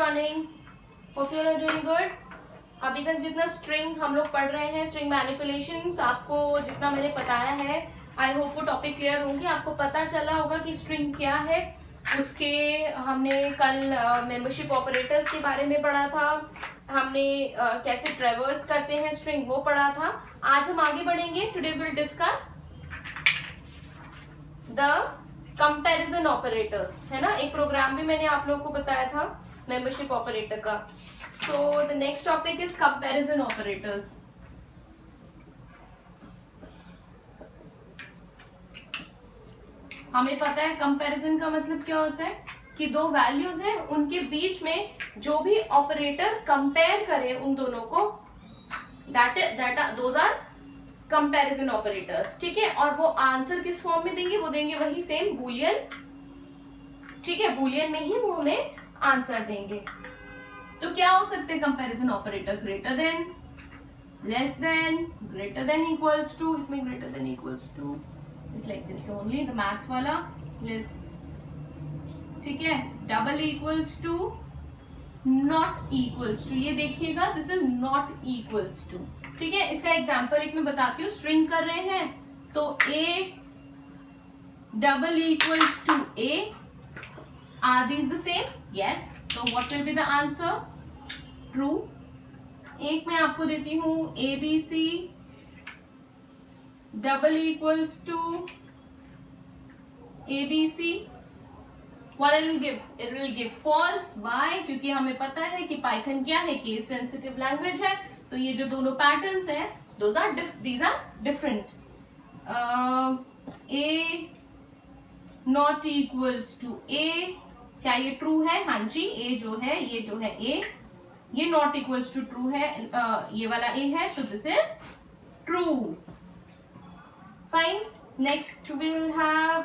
running. Hope you are doing good. अभी तक जितना स्ट्रिंग हम लोग पढ़ रहे हैं, स्ट्रिंग मैनिपुलेशंस, आपको जितना मैंने बताया है, आई होप वो टॉपिक क्लियर होंगे. आपको पता चला होगा कि स्ट्रिंग क्या है. उसके हमने कल मेंबरशिप ऑपरेटर्स के बारे में पढ़ा था. हमने कैसे ट्रेवर्स करते हैं स्ट्रिंग वो पढ़ा था. आज हम आगे बढ़ेंगे. Today will discuss the comparison operators, है ना. एक प्रोग्राम भी मैंने आप लोगों को बताया था मेंबरशिप ऑपरेटर का. So the next topic is comparison operators. हमें पता है कंपैरिजन का मतलब क्या होता है कि दो वैल्यूज हैं, उनके बीच में जो भी ऑपरेटर कंपेयर करे उन दोनों को, दोज आर कंपैरिजन ऑपरेटर्स. ठीक है. और वो आंसर किस फॉर्म में देंगे? वो देंगे वही सेम बूलियन. ठीक है, बूलियन में ही वो हमें आंसर देंगे. तो क्या हो सकते हैं comparison operator? Greater than, less than, greater than equals to. इसमें greater than equals to is like this only, the maths वाला. लेस, ठीक है. Double equals to, not equals to. ये देखिएगा, this is not equals to. ठीक है. इसका example एक मैं बताती हूँ. स्ट्रिंग कर रहे हैं तो a double equals to a, are these the same? Yes. तो what will be the answer? True. एक मैं आपको देती हूं abc double equals to abc. What it will give? It will give false. Why? क्योंकि हमें पता है कि पाइथन क्या है, केस सेंसिटिव लैंग्वेज है. तो ये जो दोनों पैटर्न्स हैं, these are different. a not equals to a, क्या ये ट्रू है? हाँ जी. a जो है, ये जो है a, ये नॉट इक्वल्स टू ट्रू है. ये वाला a है, तो this is true. Fine. Next will have,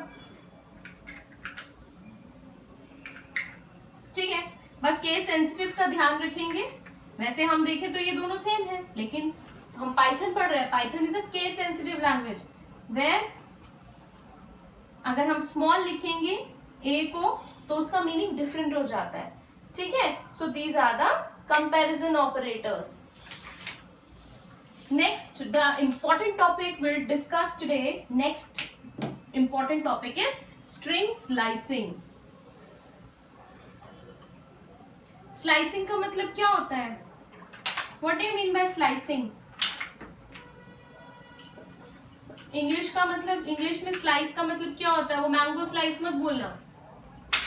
ठीक है. बस केस सेंसिटिव का ध्यान रखेंगे. वैसे हम देखें तो ये दोनों सेम है, लेकिन हम पाइथन पढ़ रहे हैं. Python is a case sensitive language where अगर हम स्मॉल लिखेंगे a को तो उसका मीनिंग डिफरेंट हो जाता है. ठीक है. So these are the comparison operators. Next, the important topic will discuss today. Next important topic is string slicing. Slicing का मतलब क्या होता है? What do you mean by slicing? English का मतलब, इंग्लिश में स्लाइस का मतलब क्या होता है? वो मैंगो स्लाइस मत बोलना,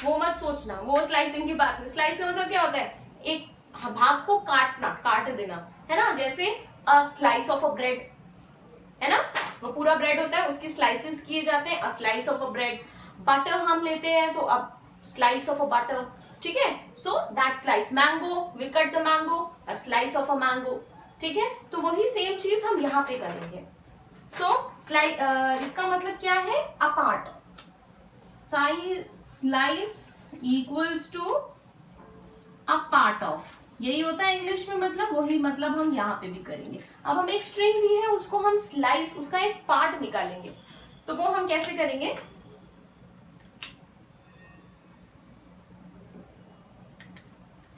वो मत सोचना, वो स्लाइसिंग की बात नहीं. स्लाइस का मतलब क्या होता है? एक भाग को काटना, काट देना, है ना. जैसे अ स्लाइस ऑफ अ ब्रेड, है ना. वो पूरा ब्रेड होता है, उसके स्लाइसेस किए जाते हैं. अ slice of a bread. Butter हम लेते हैं तो अब स्लाइस ऑफ अ बटर. ठीक है. So that slice. Mango, we cut the mango, a slice of a mango. ठीक है. तो वही सेम चीज हम यहाँ पे करेंगे. सो इसका मतलब क्या है? Apart. Slice equals to a part of. यही होता है इंग्लिश में मतलब. वही मतलब हम यहाँ पे भी करेंगे. अब हम एक स्ट्रिंग दी है, उसको हम स्लाइस, उसका एक पार्ट निकालेंगे. तो वो हम कैसे करेंगे?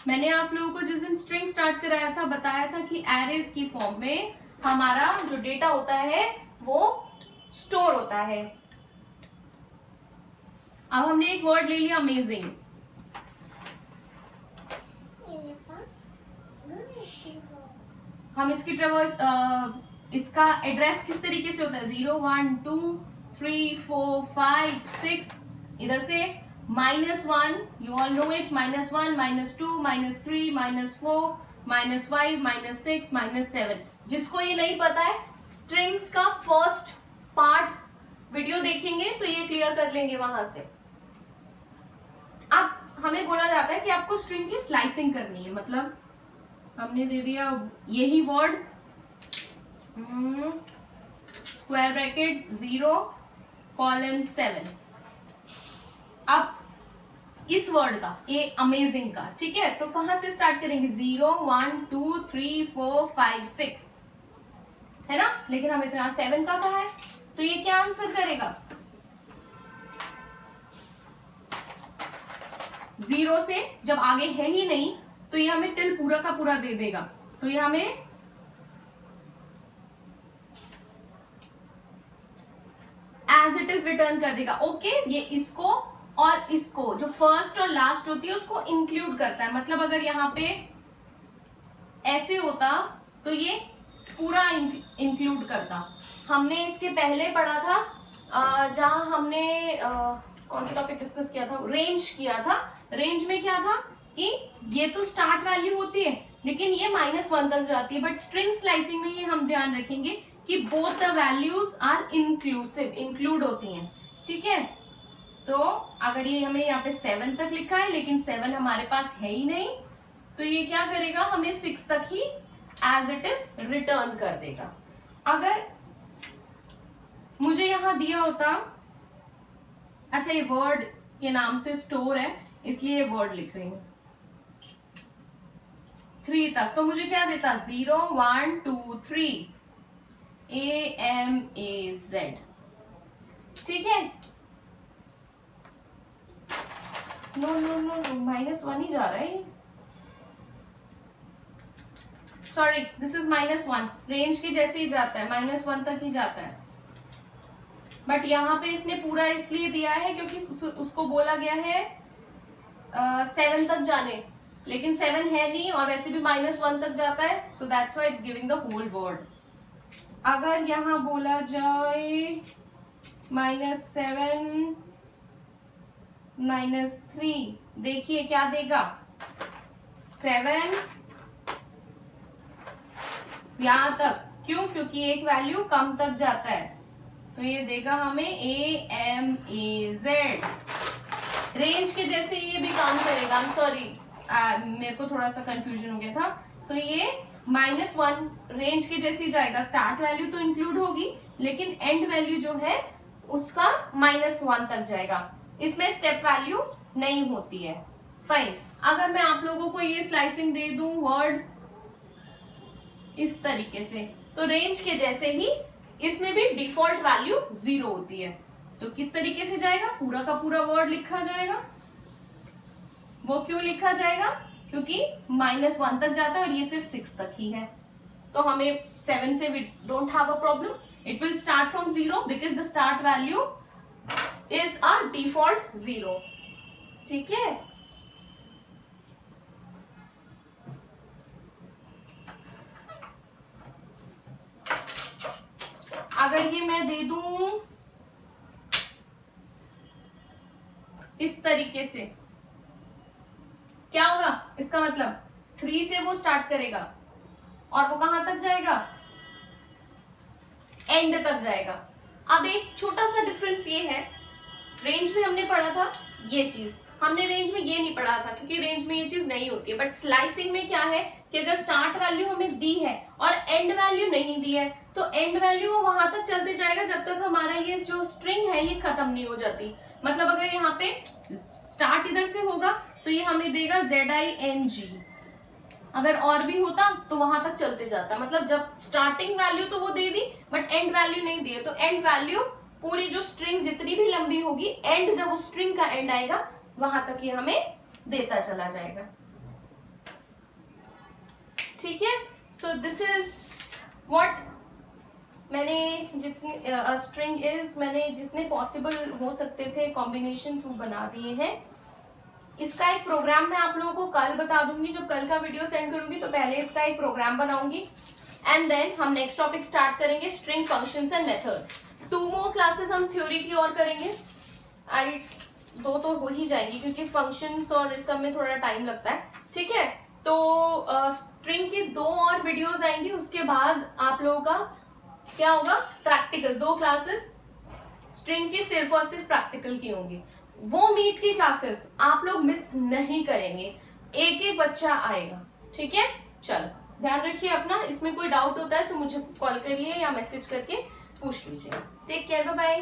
मैंने आप लोगों को जिस दिन स्ट्रिंग स्टार्ट कराया था, बताया था कि एरेज की फॉर्म में हमारा जो डेटा होता है वो स्टोर होता है. अब हमने एक वर्ड ले लिया, अमेजिंग. हम इसकी ट्रेवर्स, इसका एड्रेस किस तरीके से होता है? 0 1 2 3 4 5 6. इधर से -1, you all know it, -1, -2, -3, -4, -5, -6, -7. जिसको ये नहीं पता है, स्ट्रिंग्स का फर्स्ट पार्ट वीडियो देखेंगे तो ये क्लियर कर लेंगे वहां से. अब हमें बोला जाता है कि आपको स्ट्रिंग की स्लाइसिंग करनी है. मतलब हमने दे दिया यही वर्ड, स्क्वायर ब्रैकेट 0 कॉलन 7. अब इस वर्ड का, ए अमेजिंग का, ठीक है, तो कहां से स्टार्ट करेंगे? 0 1 2 3 4 5 6, है ना. लेकिन हमें तो यहाँ 7 का कहा है, तो ये क्या आंसर करेगा? 0 से जब आगे है ही नहीं तो ये हमें टिल पूरा का पूरा दे देगा, तो ये हमें एज इट इज रिटर्न कर देगा। ओके, ये इसको और इसको जो फर्स्ट और लास्ट होती है उसको इंक्लूड करता है। मतलब अगर यहाँ पे ऐसे होता तो ये पूरा इंक्लूड करता। हमने इसके पहले पढ़ा था जहां हमने कौन सा टॉपिक डिस्कस किया था, रेंज किया था। रेंज में क्या था कि ये तो स्टार्ट वैल्यू होती है लेकिन ये -1 तक जाती है, बट स्ट्रिंग स्लाइसिंग में ये हम ध्यान रखेंगे कि both the values are inclusive, include होती हैं। ठीक है, तो अगर ये हमें यहाँ पे 7 तक लिखा है लेकिन 7 हमारे पास है ही नहीं, तो ये क्या करेगा, हमें 6 तक ही एज इट इज रिटर्न कर देगा। अगर मुझे यहां दिया होता, अच्छा ये वर्ड के नाम से स्टोर है इसलिए ये वर्ड लिख रही हूं, 3 तक, तो मुझे क्या देता 0 1 2 3 AMAZ। ठीक है, नो नो नो नो -1 ही जा रहा है, सॉरी दिस इज -1, रेंज के जैसे ही जाता है, -1 तक ही जाता है। बट यहाँ पे इसने पूरा इसलिए दिया है क्योंकि उसको बोला गया है 7 तक जाने, लेकिन 7 है नहीं और वैसे भी -1 तक जाता है, so that's why it's giving the whole word. अगर यहाँ बोला जाए -7 -3, देखिए क्या देगा, 7 यहां तक, क्यों, क्योंकि एक वैल्यू कम तक जाता है, तो ये देगा हमें AMAZ। रेंज के जैसे ये भी काम करेगा, सॉरी मेरे को थोड़ा सा कंफ्यूजन हो गया था। सो ये -1 रेंज के जैसे ही जाएगा, स्टार्ट वैल्यू तो इंक्लूड होगी लेकिन एंड वैल्यू जो है उसका -1 तक जाएगा, इसमें स्टेप वैल्यू नहीं होती है। फाइन, अगर मैं आप लोगों को ये स्लाइसिंग दे दूं वर्ड इस तरीके से, तो रेंज के जैसे ही इसमें भी डिफॉल्ट वैल्यू 0 होती है, तो किस तरीके से जाएगा, पूरा का पूरा वर्ड लिखा जाएगा। वो क्यों लिखा जाएगा, क्योंकि -1 तक जाता है और ये सिर्फ 6 तक ही है, तो हमें 7 से we don't have a problem, it will start from 0 because the start value is a default 0। ठीक है, अगर ये मैं दे दूं इस तरीके से, क्या होगा, इसका मतलब 3 से वो स्टार्ट करेगा और वो कहां तक जाएगा, एंड तक जाएगा। अब एक छोटा सा डिफरेंस ये है, रेंज में हमने पढ़ा था ये चीज, हमने रेंज में ये नहीं पढ़ा था क्योंकि रेंज में ये चीज नहीं होती है, बट स्लाइसिंग में क्या है कि अगर स्टार्ट वैल्यू हमें दी है और एंड वैल्यू नहीं दी है, तो एंड वैल्यू वहां तक चलते जाएगा जब तक हमारा ये जो स्ट्रिंग है ये खत्म नहीं हो जाती। मतलब अगर यहाँ पे स्टार्ट इधर से होगा तो ये हमें देगा ZING, अगर और भी होता तो वहां तक चलते जाता। मतलब जब स्टार्टिंग वैल्यू तो वो दे दी बट एंड वैल्यू नहीं दी है, तो एंड वैल्यू पूरी जो स्ट्रिंग जितनी भी लंबी होगी, एंड जब उस स्ट्रिंग का एंड आएगा वहां तक ये हमें देता चला जाएगा। ठीक है, सो दिस इज व्हाट मैंने जितनी स्ट्रिंग इज, मैंने जितने पॉसिबल हो सकते थे कॉम्बिनेशंस वो बना दिए हैं। इसका एक प्रोग्राम मैं आप लोगों को कल बता दूंगी, जब कल का वीडियो सेंड करूंगी तो पहले इसका एक प्रोग्राम बनाऊंगी एंड देन हम नेक्स्ट टॉपिक स्टार्ट करेंगे, string functions and methods. 2 more classes हम थ्योरी की और करेंगे, 2 तो हो ही जाएंगी क्योंकि फंक्शंस और इस सब में थोड़ा टाइम लगता है। ठीक है, तो स्ट्रिंग की 2 और वीडियोस आएंगी, उसके बाद आप लोगों का क्या होगा, प्रैक्टिकल 2 क्लासेस स्ट्रिंग की सिर्फ और सिर्फ प्रैक्टिकल की होंगी। वो मीट की क्लासेस आप लोग मिस नहीं करेंगे, एक एक बच्चा आएगा। ठीक है, चलो ध्यान रखिए अपना, इसमें कोई डाउट होता है तो मुझे कॉल करिए या मैसेज करके पूछ लीजिए। Take care, bye bye.